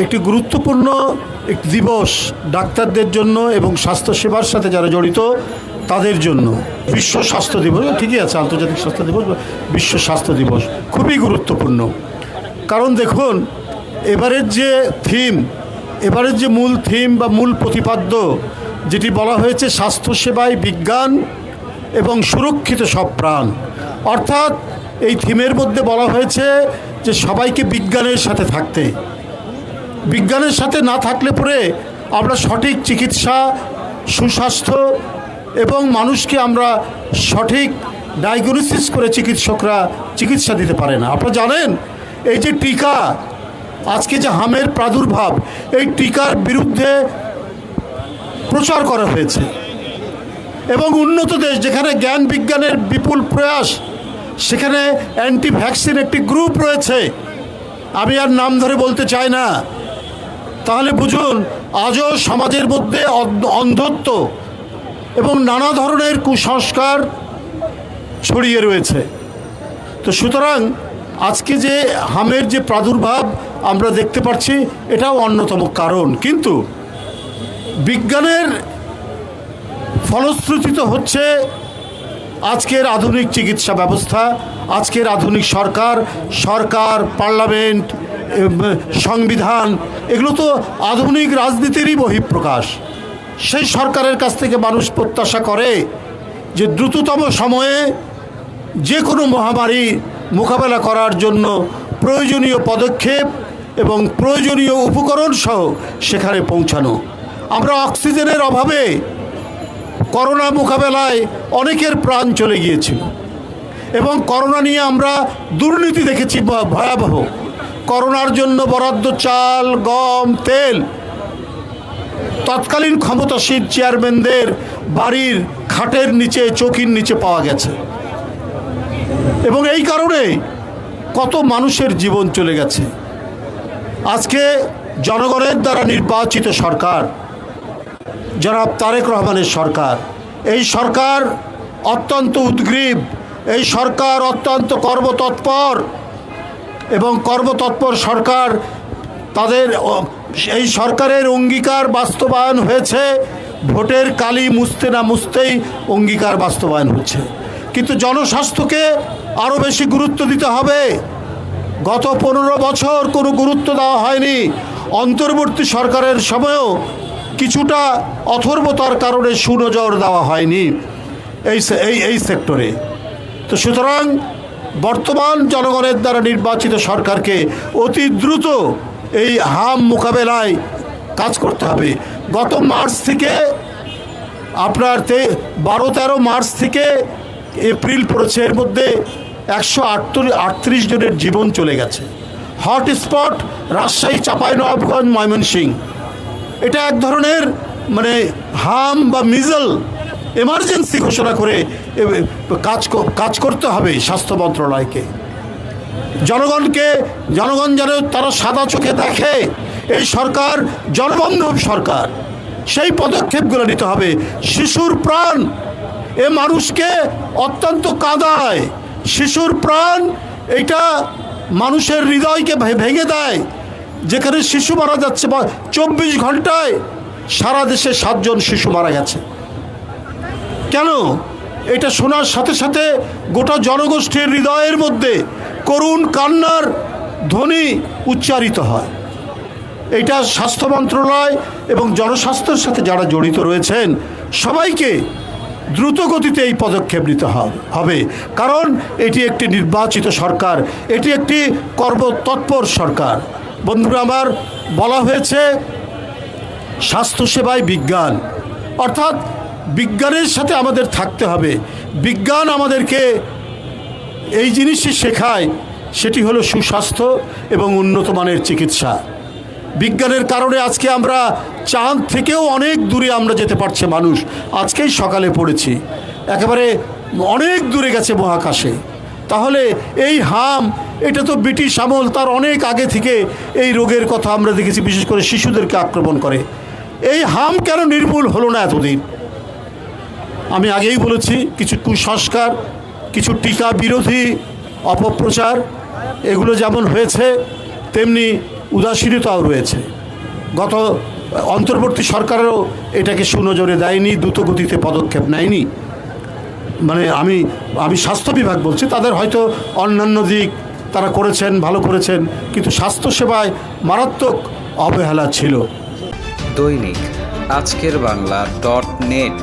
একটি গুরুত্বপূর্ণ একটি দিবস ডাক্তারদের জন্য এবং স্বাস্থ্যসেবার সাথে যারা জড়িত তাদের জন্য। বিশ্ব স্বাস্থ্য দিবস ঠিকই আছে, আন্তর্জাতিক স্বাস্থ্য দিবস, বিশ্ব স্বাস্থ্য দিবস খুবই গুরুত্বপূর্ণ। কারণ দেখুন, এবারের যে মূল থিম বা মূল প্রতিপাদ্য যেটি বলা হয়েছে, স্বাস্থ্যসেবায় বিজ্ঞান এবং সুরক্ষিত সব প্রাণ। অর্থাৎ এই থিমের মধ্যে বলা হয়েছে যে সবাইকে বিজ্ঞানের সাথে থাকতে, বিজ্ঞানের সাথে না থাকলে পরে আমরা সঠিক চিকিৎসা, সুস্বাস্থ্য এবং মানুষকে আমরা সঠিক ডায়াগনোসিস করে চিকিৎসকরা চিকিৎসা দিতে পারে না। আপনারা জানেন এই যে টিকা, আজকে যে হামের প্রাদুর্ভাব, এই টিকার বিরুদ্ধে প্রচার করা হয়েছে এবং উন্নত দেশ যেখানে জ্ঞান বিজ্ঞানের বিপুল প্রয়াস, সেখানে অ্যান্টি ভ্যাকসিন একটি গ্রুপ রয়েছে, আমি আর নাম ধরে বলতে চাই না। তাহলে বুঝুন আজও সমাজের মধ্যে অন্ধত্ব এবং নানা ধরনের কুসংস্কার ছড়িয়ে রয়েছে। তো সুতরাং আজকে যে হামের যে প্রাদুর্ভাব আমরা দেখতে পাচ্ছি, এটাও অন্যতম কারণ। কিন্তু বিজ্ঞানের ফলশ্রুতিতে হচ্ছে আজকের আধুনিক চিকিৎসা ব্যবস্থা, আজকের আধুনিক সরকার, পার্লামেন্ট, সংবিধান, এগুলো তো আধুনিক রাজনীতিরই বহিঃপ্রকাশ। সেই সরকারের কাছ থেকে মানুষ প্রত্যাশা করে যে দ্রুততম সময়ে যে কোনো মহামারী মোকাবেলা করার জন্য প্রয়োজনীয় পদক্ষেপ এবং প্রয়োজনীয় উপকরণ সহ সেখানে পৌঁছানো। আমরা অক্সিজেনের অভাবে করোনা মোকাবেলায় অনেকের প্রাণ চলে গিয়েছিল এবং করোনা নিয়ে আমরা দুর্নীতি দেখেছি ভয়াবহ। করোনার জন্য বরাদ্দ চাল, গম, তেল তৎকালীন ক্ষমতাসীন চেয়ারম্যানদের বাড়ির খাটের নিচে, চৌকির নিচে পাওয়া গেছে এবং এই কারণে কত মানুষের জীবন চলে গেছে। আজকে জনগণের দ্বারা নির্বাচিত সরকার, জনাব তারেক রহমানের সরকার, এই সরকার অত্যন্ত উদ্গ্রীব, এই সরকার অত্যন্ত কর্মতৎপর এবং কর্মতৎপর সরকার। এই সরকারের অঙ্গীকার বাস্তবায়ন হয়েছে, ভোটের কালি মুছতে না মুছতেই অঙ্গীকার বাস্তবায়ন হচ্ছে। কিন্তু জনস্বাস্থ্যকে আরও বেশি গুরুত্ব দিতে হবে। গত 15 বছর কোনো গুরুত্ব দেওয়া হয়নি। অন্তর্বর্তী সরকারের সময়ও কিছুটা অথর্বতার কারণে সুনজর দেওয়া হয়নি এই সেক্টরে। তো সুতরাং বর্তমান জনগণের দ্বারা নির্বাচিত সরকারকে অতি দ্রুত এই হাম মোকাবেলায় কাজ করতে হবে। গত মার্চ থেকে আপনার 12-13 মার্চ থেকে এপ্রিল পড়েছে, এর মধ্যে 138 জনের জীবন চলে গেছে। হটস্পট রাজশাহী, চাঁপাইনবাবগঞ্জ, ময়মনসিংহ। এটা এক ধরনের হাম বা মিজল এমার্জেন্সি ঘোষণা করে কাজ করতে হবে স্বাস্থ্য মন্ত্রণালয়কে। জনগণ যেন তারা সাদা চোখে দেখে এই সরকার জনবান্ধব সরকার, সেই পদক্ষেপগুলো নিতে হবে। শিশুর প্রাণ এ মানুষকে অত্যন্ত কাঁদায়। শিশুর প্রাণ এটা মানুষের হৃদয়কে ভেঙে দেয়। যেখানে শিশু মারা যাচ্ছে, 24 ঘন্টায় সারা দেশে 7 জন শিশু মারা গেছে। কেন? এটা শোনার সাথে সাথে গোটা জনগোষ্ঠীর হৃদয়ের মধ্যে করুণ কান্নার ধ্বনি উচ্চারিত হয়। এটা স্বাস্থ্য মন্ত্রণালয় এবং জনস্বাস্থ্যের সাথে যারা জড়িত রয়েছেন সবাইকে দ্রুত গতিতে এই পদক্ষেপ নিতে হবে। কারণ এটি একটি নির্বাচিত সরকার, এটি একটি কর্মতৎপর সরকার। বন্ধুরা আমার, বলা হয়েছে স্বাস্থ্যসেবায় বিজ্ঞান, অর্থাৎ বিজ্ঞানের সাথে আমাদের থাকতে হবে। বিজ্ঞান আমাদেরকে এই জিনিসই শেখায়, সেটি হলো সুস্বাস্থ্য এবং উন্নত মানের চিকিৎসা। বিজ্ঞানের কারণে আজকে আমরা চাঁদ থেকেও অনেক দূরে আমরা যেতে পারছে মানুষ। আজকেই সকালে পড়েছি একেবারে অনেক দূরে গেছে মহাকাশে। তাহলে এই হাম, এটা তো ব্রিটিশ আমল, তার অনেক আগে থেকে এই রোগের কথা আমরা দেখেছি, বিশেষ করে শিশুদেরকে আক্রমণ করে। এই হাম কেন নির্মূল হলো না এতদিন? আমি আগেই বলেছি, কিছু কুসংস্কার, কিছু টিকা বিরোধী অপপ্রচার, এগুলো যেমন হয়েছে তেমনি উদাসীনতাও রয়েছে। গত অন্তর্বর্তী সরকারও এটাকে সুনজরে দেয়নি, দ্রুতগতিতে পদক্ষেপ নেয়নি। মানে আমি স্বাস্থ্য বিভাগ বলছি, তাদের হয়তো অন্যান্য দিক তারা করেছেন, ভালো করেছেন, কিন্তু স্বাস্থ্যসেবায় মারাত্মক অবহেলা ছিল। দৈনিক আজকের বাংলা .net